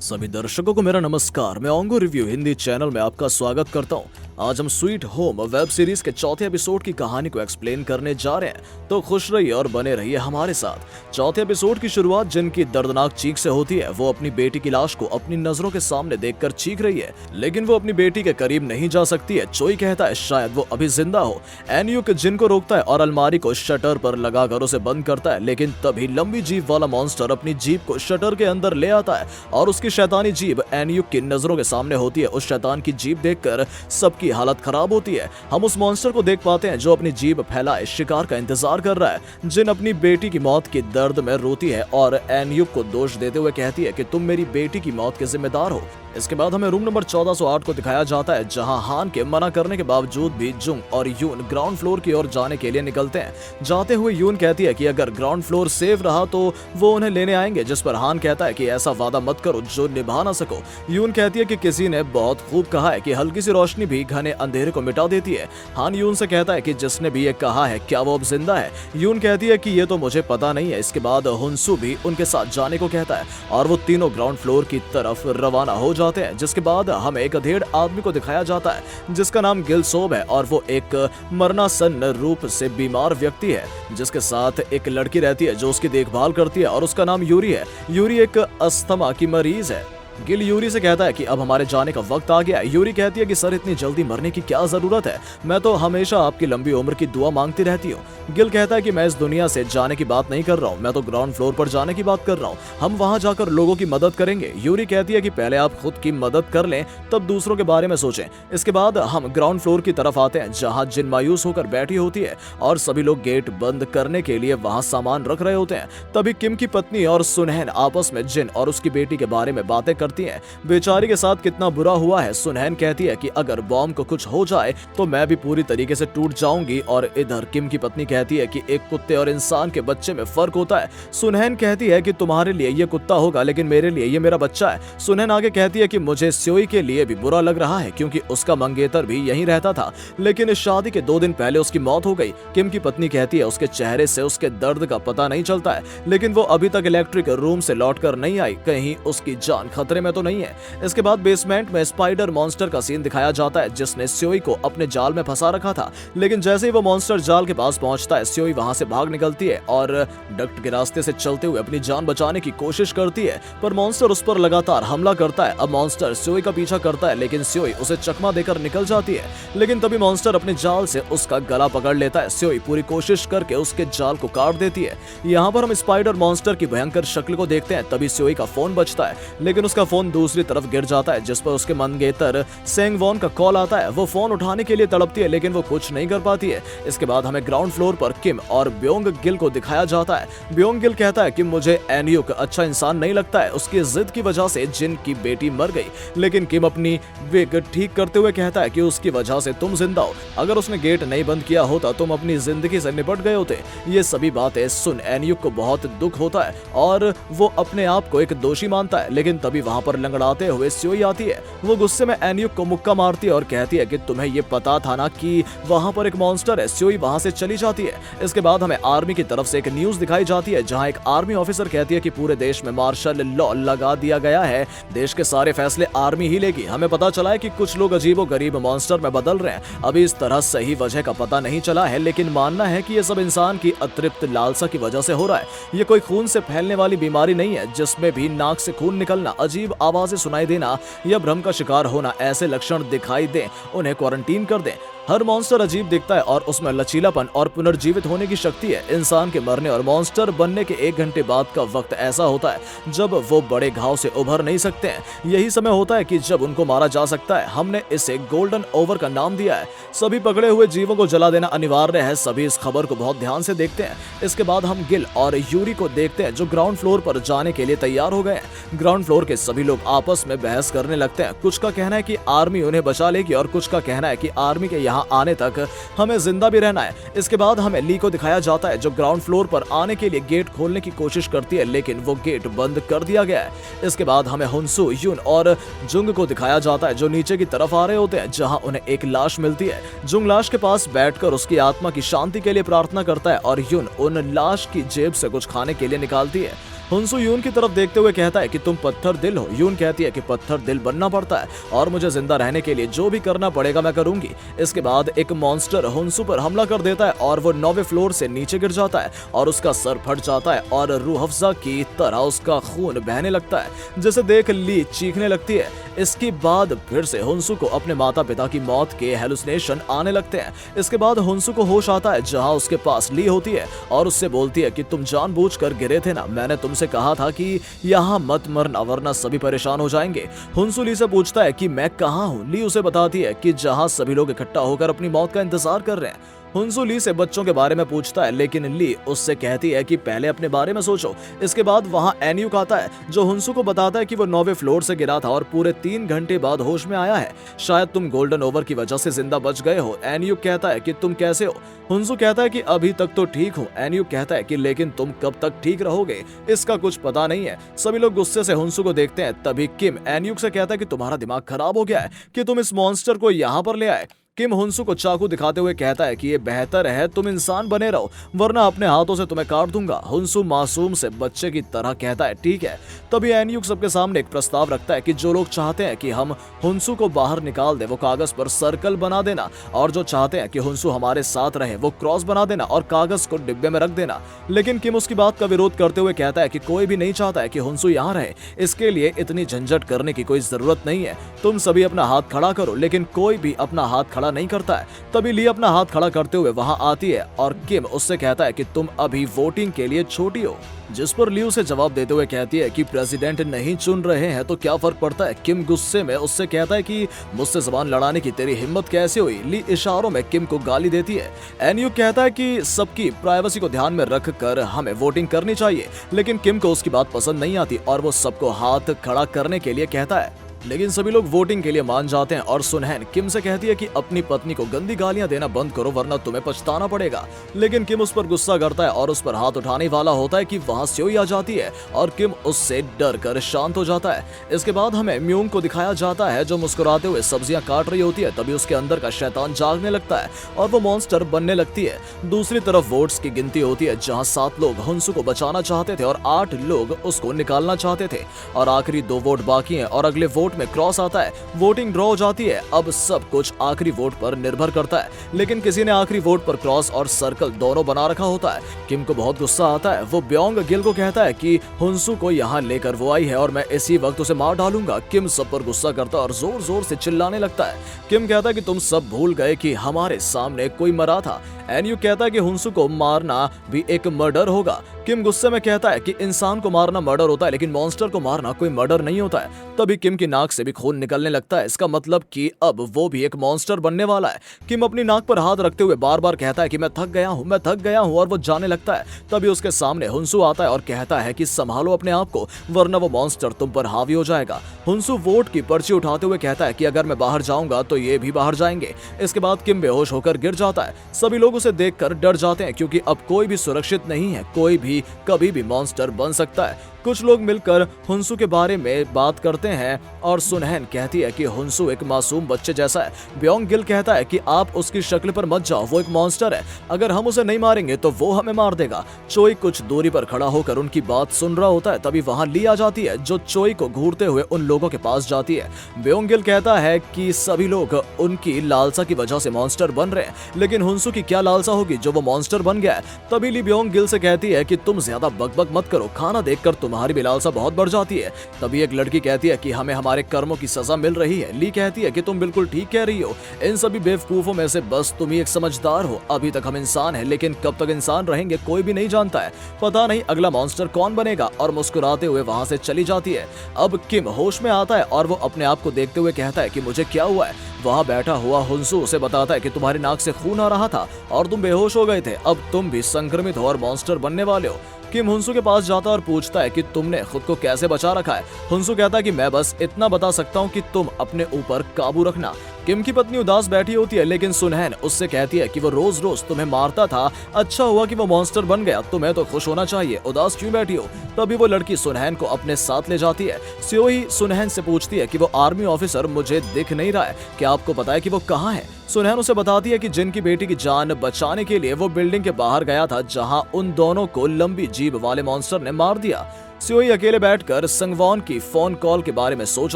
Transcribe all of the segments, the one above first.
सभी दर्शकों को मेरा नमस्कार। मैं ओंगो रिव्यू हिंदी चैनल में आपका स्वागत करता हूं। आज हम स्वीट होम वेब सीरीज के चौथे एपिसोड की कहानी को एक्सप्लेन करने जा रहे हैं, तो खुश रहिए और बने रहिए हमारे साथ। चौथे एपिसोड की शुरुआत जिनकी दर्दनाक चीख से होती है, वो अपनी बेटी की लाश को अपनी नजरों के सामने देखकर चीख रही है, लेकिन वो अपनी बेटी के करीब नहीं जा सकती है। चोई कहता है शायद वो अभी जिंदा हो। एनयूक जिन को रोकता है और अलमारी को शटर पर लगाकर उसे बंद करता है, लेकिन तभी लंबी जीभ वाला मॉन्स्टर अपनी जीभ को शटर के अंदर ले आता है और उसकी शैतानी जीभ एनयूक की नजरों के सामने होती है। उस शैतान की जीभ देखकर सबकी हालत खराब होती है। हम उस मॉन्स्टर को देख पाते हैं जो अपनी जीभ फैलाए शिकार का इंतजार कर रहा है। जिन अपनी बेटी की मौत की दर्द में रोती है और एनयूक को दोष देते हुए कहती है कि तुम मेरी बेटी की मौत के जिम्मेदार हो। इसके बाद हमें रूम नंबर 1408 को दिखाया जाता है, जहां हान के मना करने के बावजूद भी जुंग और यून ग्राउंड फ्लोर की ओर जाने के लिए निकलते हैं। जाते हुए यून कहती है कि अगर ग्राउंड फ्लोर सेफ रहा तो वो उन्हें लेने आएंगे, जिस पर हान कहता है कि ऐसा वादा मत करो जो निभा ना सको। यून कहती है कि किसी ने बहुत खूब कहा है कि हल्की सी रोशनी भी घने अंधेरे को मिटा देती है। हान यून से कहता है कि जिसने भी ये कहा है क्या वो अब जिंदा है। यून कहती है कि ये तो मुझे पता नहीं है। इसके बाद हुनसू भी उनके साथ जाने को कहता है और वो तीनों ग्राउंड फ्लोर की तरफ रवाना हो जाते हैं। जिसके बाद हमें एक अधेड़ आदमी को दिखाया जाता है जिसका नाम गिलसोब है और वो एक मरनासन्न रूप से बीमार व्यक्ति है, जिसके साथ एक लड़की रहती है जो उसकी देखभाल करती है और उसका नाम यूरी है। यूरी एक अस्थमा की मरीज है। गिल यूरी से कहता है कि अब हमारे जाने का वक्त आ गया है। यूरी कहती है कि सर इतनी जल्दी मरने की क्या जरूरत है, मैं तो हमेशा आपकी लंबी उम्र की दुआ मांगती रहती हूँ। गिल कहता है कि मैं इस दुनिया से जाने की बात नहीं कर रहा हूँ, मैं तो ग्राउंड फ्लोर पर जाने की बात कर रहा हूँ। हम वहाँ जाकर लोगों की मदद करेंगे। यूरी कहती है कि पहले आप खुद की मदद कर लें तब दूसरों के बारे में सोचें। इसके बाद हम ग्राउंड फ्लोर की तरफ आते हैं, जहाँ जिन मायूस होकर बैठी होती है और सभी लोग गेट बंद करने के लिए वहाँ सामान रख रहे होते हैं। तभी किम की पत्नी और सुनहन आपस में जिन और उसकी बेटी के बारे में बातें करती है। बेचारी के साथ कितना बुरा हुआ है। सुनहन कहती है कि अगर बॉम्ब को कुछ हो जाए तो मैं भी पूरी तरीके से टूट जाऊंगी। और इधर किम की पत्नी कहती है कि एक कुत्ते और इंसान के बच्चे में फर्क होता है। सुनहन कहती है कि तुम्हारे लिए ये कुत्ता होगा लेकिन मेरे लिए ये मेरा बच्चा है। सुनहन आगे कहती है कि मुझे स्योई के लिए भी बुरा लग रहा है क्योंकि उसका मंगेतर भी यहीं रहता था, लेकिन इस शादी के 2 दिन पहले उसकी मौत हो गई। किम की पत्नी कहती है उसके चेहरे से उसके दर्द का पता नहीं चलता है, लेकिन वो अभी तक इलेक्ट्रिक रूम से लौटकर नहीं आई, कहीं उसकी जान खतरे में तो नहीं है। इसके बाद बेसमेंट में स्पाइडर मॉन्स्टर का सीन दिखाया जाता है जिसने स्योई को अपने जाल में फंसा रखा था, लेकिन जैसे ही वो मॉन्स्टर जाल के पास पहुंचता है स्योई वहां से भाग निकलती है और डक्ट के रास्ते से चलते हुए अपनी जान बचाने की कोशिश करती है, पर मॉन्स्टर उस पर लगातार हमला करता है। अब मॉन्स्टर स्योई का पीछा करता है लेकिन स्योई उसे चकमा देकर निकल जाती है, लेकिन तभी मॉन्स्टर अपने जाल से उसका गला पकड़ लेता है। स्योई पूरी कोशिश करके उसके जाल को काट देती है। यहाँ पर हम स्पाइडर मॉन्स्टर की भयंकर शक्ल को देखते हैं। तभी स्योई का फोन बजता है, लेकिन उसका फोन दूसरी तरफ गिर जाता है, जिस पर उसके मंगेतर सेंग वॉन का कॉल आता है। वो फोन उठाने के लिए तड़पती है लेकिन वो कुछ नहीं कर पाती है। इसके बाद हमें ग्राउंड फ्लोर पर किम और ब्योंग गिल को दिखाया जाता है। ब्योंग गिल कहता है कि मुझे एनयूक अच्छा इंसान नहीं लगता है, उसकी जिद की वजह से जिन की बेटी मर गई, लेकिन किम अपनी विग ठीक करते हुए कहता है कि उसकी वजह से तुम जिंदा हो। अगर उसने गेट नहीं बंद किया होता तुम अपनी जिंदगी से निपट गए होते। ये सभी बातें सुन एनयूक को बहुत दुख होता है और वो अपने आप को एक दोषी मानता है, लेकिन तभी वहां पर लंगड़ाते हुए स्योई आती है। वो गुस्से में एनयूक को मुक्का मारती है और कहती है कि तुम्हें ये पता था ना कि वहां पर एक मॉन्स्टर है। स्योई वहां से चली जाती है। इसके बाद हमें आर्मी की तरफ से एक न्यूज दिखाई जाती है, जहां एक आर्मी ऑफिसर कहती है कि पूरे देश में मार्शल लॉ लगा दिया गया है, देश के सारे फैसले आर्मी ही लेगी। हमें पता चला है कि कुछ लोग अजीबोगरीब मॉन्स्टर में बदल रहे हैं। अभी इस तरह सही वजह का पता नहीं चला है, लेकिन मानना है कि ये सब इंसान की अतृप्त लालसा की वजह से हो रहा है। ये कोई खून से फैलने वाली बीमारी नहीं है जिसमें भी नाक से खून निकलना, अजीब आवाजें सुनाई देना या भ्रम का शिकार होना, ऐसे लक्षण दिखाई दें उन्हें क्वारंटीन कर दें। हर मॉन्स्टर अजीब दिखता है और उसमें लचीलापन और पुनर्जीवित होने की शक्ति है। इंसान के मरने और मॉन्स्टर बनने के 1 घंटे बाद का वक्त ऐसा होता है जब वो बड़े घाव से उभर नहीं सकते हैं। यही समय होता है कि जब उनको मारा जा सकता है। हमने इसे गोल्डन ओवर का नाम दिया है। सभी पकड़े हुए जीवों को जला देना अनिवार्य है। सभी इस खबर को बहुत ध्यान से देखते हैं। इसके बाद हम गिल और यूरी को देखते हैं जो ग्राउंड फ्लोर पर जाने के लिए तैयार हो गए हैं। ग्राउंड फ्लोर के सभी लोग आपस में बहस करने लगते हैं। कुछ का कहना है कि आर्मी उन्हें बचा लेगी और कुछ का कहना है कि आर्मी के यहाँ आने तक हमें जिंदा भी रहना है। इसके बाद हमें ली को दिखाया जाता है जो ग्राउंड फ्लोर पर आने के लिए गेट खोलने की कोशिश करती है, लेकिन वो गेट बंद कर दिया गया है। इसके बाद हमें हुनसू, यून और जुंग को दिखाया जाता है जो नीचे की तरफ आ रहे होते हैं, जहां उन्हें एक लाश मिलती है। जुंग लाश के पास बैठकर उसकी आत्मा की शांति के लिए प्रार्थना करता है और यून उन लाश की जेब से कुछ खाने के लिए निकालती है। हुनसू यून की तरफ देखते हुए कहता है कि तुम पत्थर दिल हो। यून कहती है कि पत्थर दिल बनना पड़ता है और मुझे जिंदा रहने के लिए जो भी करना पड़ेगा मैं करूंगी। इसके बाद एक मॉन्स्टर हुनसू पर हमला कर देता है और वो 9वें फ्लोर से नीचे गिर जाता है और उसका सर फट जाता है और रूह अफ़ज़ा की तरह उसका खून बहने लगता है, जिसे देख ली चीखने लगती है। इसके बाद फिर से हुनसू को अपने माता पिता की मौत के हेलुसिनेशन आने लगते हैं। इसके बाद हुनसू को होश आता है जहां उसके पास ली होती है और उससे बोलती है कि तुम जानबूझकर गिरे थे ना, मैंने तुमसे कहा था कि यहाँ मत मरना वरना सभी परेशान हो जाएंगे। हुनसू ली से पूछता है कि मैं कहाँ हूँ। ली उसे बताती है कि जहाँ सभी लोग इकट्ठा होकर अपनी मौत का इंतजार कर रहे हैं। हुनसू ली से बच्चों के बारे में पूछता है, लेकिन ली उससे कहती है कि पहले अपने बारे में सोचो। इसके बाद वहाँ एनयूक आता है जो हुनसू को बताता है कि वो 9वें फ्लोर से गिरा था और पूरे 3 घंटे बाद होश में आया है। शायद तुम गोल्डन ओवर की वजह से जिंदा बच गए हो। एनयूक कहता है कि तुम कैसे हो। हुनसू कहता है कि अभी तक तो ठीक हूँ। एनयूक कहता है कि लेकिन तुम कब तक ठीक रहोगे इसका कुछ पता नहीं है। सभी लोग गुस्से से हुनसू को देखते हैं। तभी किम एनयूक से कहता है कि तुम्हारा दिमाग खराब हो गया है कि तुम इस मॉन्स्टर को यहाँ पर ले आए। किम हुनसू को चाकू दिखाते हुए कहता है कि ये बेहतर है तुम इंसान बने रहो वरना अपने हाथों से तुम्हें काट दूंगा। हुनसू मासूम से बच्चे की तरह कहता है ठीक है। तभी एनयूक सबके सामने एक प्रस्ताव रखता है कि जो लोग चाहते हैं कि हम हुनसू को बाहर निकाल दे वो कागज पर सर्कल बना देना और जो चाहते हैं कि हुनसू हमारे साथ रहे वो क्रॉस बना देना और कागज को डिब्बे में रख देना। लेकिन किम उसकी बात का विरोध करते हुए कहता है कि कोई भी नहीं चाहता है कि हुनसू यहाँ रहे, इसके लिए इतनी झंझट करने की कोई जरूरत नहीं है। तुम सभी अपना हाथ खड़ा करो। लेकिन कोई भी अपना हाथ खड़ा नहीं करता है। तभी ली अपना हाथ खड़ा करते हुए वहां आती है और किम उससे कहता है कि तुम अभी वोटिंग के लिए छोटी हो, जिस पर ली उसे जवाब देते हुए कहती है कि प्रेसिडेंट नहीं चुन रहे हैं तो क्या फर्क पड़ता है। किम गुस्से में उससे कहता है कि मुझसे जबान लड़ाने की तेरी हिम्मत कैसे हुई। ली इशारों में किम को गाली देती है। एनयूक कहता है कि सबकी प्राइवेसी को ध्यान में रखकर हमें वोटिंग करनी चाहिए, लेकिन किम को उसकी बात पसंद नहीं आती और वो सबको हाथ खड़ा करने के लिए कहता है। लेकिन सभी लोग वोटिंग के लिए मान जाते हैं और सुनहैन किम से कहती है कि अपनी पत्नी को गंदी गालियां देना बंद करो वरना तुम्हें पछताना पड़ेगा। लेकिन किम उस पर गुस्सा करता है और उस पर हाथ उठाने वाला होता है कि वहां स्योई आ जाती है और किम उससे डर कर शांत हो जाता है। इसके बाद हमें म्यूंग को दिखाया जाता है जो मुस्कुराते हुए सब्जियां काट रही होती है। तभी उसके अंदर का शैतान जागने लगता है और वो मॉन्स्टर बनने लगती है। दूसरी तरफ वोट्स की गिनती होती है जहाँ 7 लोग हुनसू को बचाना चाहते थे और 8 लोग उसको निकालना चाहते थे और आखिरी 2 वोट बाकी हैं और अगले वोट में क्रॉस आता है। वोटिंग ड्रॉ हो जाती है। अब सब कुछ आखिरी वोट पर निर्भर करता है, लेकिन किसी ने आखिरी वोट पर क्रॉस और सर्कल दोनों बना रखा होता है। किम को बहुत गुस्सा आता है। वो ब्योंग गिल को कहता है कि हुनसू को यहाँ लेकर वो आई है और मैं इसी वक्त उसे मार डालूंगा। किम सब पर गुस्सा करता है और जोर जोर से चिल्लाने लगता है। किम कहता है कि तुम सब भूल गए कि हमारे सामने कोई मरा था। एनयू कहता है कि हुनसू को मारना भी एक मर्डर होगा। किम गुस्से में कहता है कि इंसान को मारना मर्डर होता है लेकिन मॉन्स्टर को मारना कोई मर्डर नहीं होता है। तभी किम की नाक से भी खून निकलने लगता है। इसका मतलब कि अब वो भी एक मॉन्स्टर बनने वाला है। किम अपनी नाक पर हाथ रखते हुए बार बार कहता है कि मैं थक गया हूँ और वो जाने लगता है। तभी उसके सामने हुनसू आता है और कहता है कि संभालो अपने आप को वरना वो मॉन्स्टर तुम पर हावी हो जाएगा। हुनसू वोट की पर्ची उठाते हुए कहता है कि अगर मैं बाहर जाऊंगा तो ये भी बाहर जाएंगे। इसके बाद किम बेहोश होकर गिर जाता है। सभी लोग उसे देखकर डर जाते हैं क्योंकि अब कोई भी सुरक्षित नहीं है, कोई भी कभी भी मॉन्स्टर बन सकता है। कुछ लोग मिलकर हुनसू के बारे में बात करते हैं और सुनहैन कहती है कि हुनसू एक मासूम बच्चे जैसा है। ब्योंग गिल कहता है कि आप उसकी शक्ल पर मत जाओ, वो एक मॉन्स्टर है, अगर हम उसे नहीं मारेंगे तो वो हमें मार देगा। चोई कुछ दूरी पर खड़ा होकर उनकी बात सुन रहा होता है। तभी वहां ली आ जाती है जो चोई को घूरते हुए उन लोगों के पास जाती है। ब्योंग गिल कहता है कि सभी लोग उनकी लालसा की वजह से मॉन्स्टर बन रहे हैं, लेकिन हुनसू की क्या लालसा होगी जो वो मॉन्स्टर बन गया है। तभी ली ब्योंग गिल से कहती है कि तुम ज्यादा बकबक मत करो, खाना देखकर तुम्हारी भी लालसा बहुत बढ़ जाती है। तभी एक लड़की कहती है कि हमें हमारे कर्मों की सजा मिल रही है। ली कहती है कि तुम बिल्कुल ठीक कह रही हो, इन सभी बेवकूफों में से बस तुम ही एक समझदार हो। अभी तक हम इंसान हैं लेकिन कब तक इंसान रहेंगे कोई भी नहीं जानता है, पता नहीं अगला मॉन्स्टर कौन बनेगा। और मुस्कुराते हुए वहां से चली जाती है। अब किम होश में आता है और वो अपने आप को देखते हुए कहता है कि मुझे क्या हुआ है। वहां बैठा हुआ हुनसू उसे बताता है कि तुम्हारी नाक से खून आ रहा था और तुम बेहोश हो गए थे, अब तुम भी संक्रमित हो और मॉन्स्टर बनने वाले हो। किम हुनसू के पास जाता है और पूछता है कि तुमने खुद को कैसे बचा रखा है। हुनसू कहता है कि मैं बस इतना बता सकता हूँ कि तुम अपने ऊपर काबू रखना। किम की पत्नी उदास बैठी होती है लेकिन सुनहैन उससे कहती है कि वो रोज रोज तुम्हें मारता था, अच्छा हुआ कि वो मॉन्स्टर बन गया, तुम्हें तो खुश होना चाहिए, उदास क्यों बैठी हो। तभी वो लड़की सुनहैन को अपने साथ ले जाती है। स्योई सुनहैन से पूछती है कि वो आर्मी ऑफिसर मुझे दिख नहीं रहा है, क्या आपको पता है कि वो कहाँ है। सुनहैन उसे बताती है कि जिनकी बेटी की जान बचाने के लिए वो बिल्डिंग के बाहर गया था जहां उन दोनों को लंबी जीभ वाले मॉन्स्टर ने मार दिया। स्योई अकेले बैठकर संगवॉन की फोन कॉल के बारे में सोच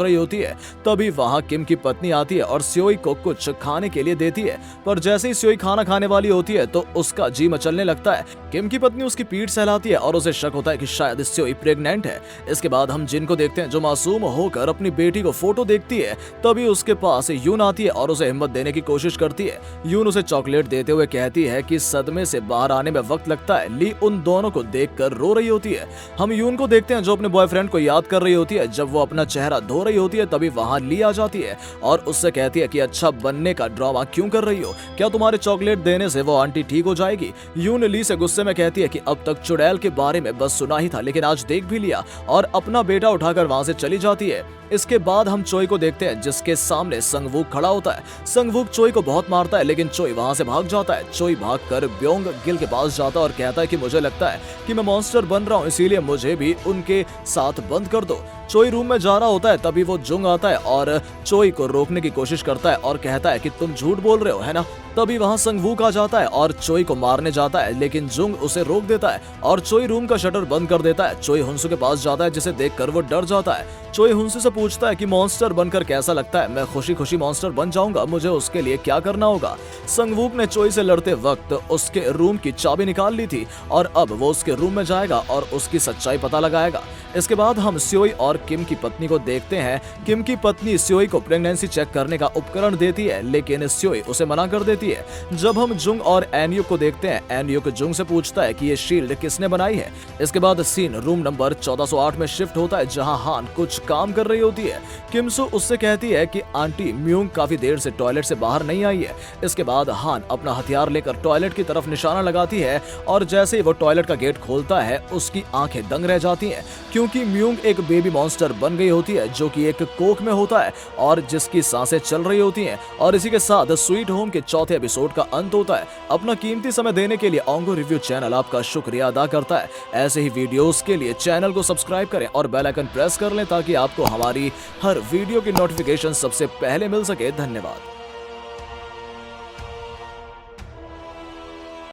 रही होती है। तभी वहां किम की पत्नी आती है और स्योई को कुछ खाने के लिए देती है, पर जैसे ही स्योई खाना खाने वाली होती है तो उसका जी मचलने लगता है। किम की पत्नी उसकी पीठ सहलाती है और उसे शक होता है कि शायद स्योई प्रेग्नेंट है। इसके बाद हम जिन को देखते हैं जो मासूम होकर अपनी बेटी को फोटो देखती है। तभी उसके पास यून आती है और उसे हिम्मत देने की कोशिश करती है। यून उसे चॉकलेट देते हुए कहती है कि सदमे से बाहर आने में वक्त लगता है। ली उन दोनों को देखकर रो रही होती है। हम यून को देखते हैं जो अपने बॉयफ्रेंड को याद कर रही होती है। जब वो अपना चेहरा धो रही होती है तभी वहां ली आ जाती है और उससे कहती है कि अच्छा बनने का ड्रामा क्यों कर रही हो, क्या तुम्हारे चॉकलेट देने से वो आंटी ठीक हो जाएगी। यून ली से गुस्से में कहती है कि अब तक चुड़ैल के बारे में बस सुना ही था, लेकिन आज देख भी लिया, और अपना बेटा उठाकर वहां से चली जाती है। इसके बाद हम चोई को देखते हैं जिसके सामने संगवूक खड़ा होता है। संगवूक चोई को बहुत मारता है लेकिन चोई वहां से भाग जाता है। चोई भागकर ब्योंग गिल के पास जाता है और कहता है कि मुझे लगता है कि मैं मॉन्स्टर बन रहा हूं, इसीलिए मुझे भी उनके साथ बंद कर दो। चोई रूम में जा रहा होता है तभी वो जुंग आता है और चोई को रोकने की कोशिश करता है और कहता है कि तुम झूठ बोल रहे हो, है ना। तभी वहां संगवूक आ जाता है और चोई को मारने जाता है, लेकिन जुंग उसे रोक देता है और चोई रूम का शटर बंद कर देता है। चोई हुंसू के पास जाता है जिसे देखकर वो डर जाता है। चोई हुंसू से पूछता है कि मॉन्स्टर बनकर कैसा लगता है। मैं खुशी खुशी मॉन्स्टर बन जाऊंगा, मुझे उसके लिए क्या करना होगा। संगवूक ने चोई से लड़ते वक्त उसके रूम की चाबी निकाल ली थी और अब वो उसके रूम में जाएगा और उसकी सच्चाई पता लगाएगा। इसके बाद हम स्योई और किम की पत्नी को देखते हैं। किम की पत्नी स्योई को प्रेगनेंसी चेक करने का उपकरण देती है लेकिन स्योई उसे मना कर देती है। जब हम जुंग और एनयुक को देखते हैं, एनयुक जुंग से पूछता है कि ये शील्ड किसने बनाई है। इसके बाद सीन रूम नंबर 1408 में शिफ्ट होता है जहां हान कुछ काम कर रही होती है। किमसु उससे कहती है कि आंटी म्यूंग काफी देर से टॉयलेट से बाहर नहीं आई है। इसके बाद हान अपना हथियार लेकर टॉयलेट की तरफ निशाना लगाती है और जैसे ही वो टॉयलेट का गेट खोलता है उसकी आंखें दंग रह जाती हैं क्योंकि म्यूंग एक बेबी मॉन्स्टर बन गई होती है जो कि एक कोक में होता है और जिसकी सांसें चल रही होती हैं। और इसी के साथ स्वीट होम के चौथे एपिसोड का अंत होता है। अपना कीमती समय देने के लिए ओंगो रिव्यू चैनल आपका शुक्रिया अदा करता है। ऐसे ही वीडियोस के लिए चैनल को सब्सक्राइब करें और बेल आइकन प्रेस कर लें ताकि आपको हमारी हर वीडियो की नोटिफिकेशन सबसे पहले मिल सके। धन्यवाद।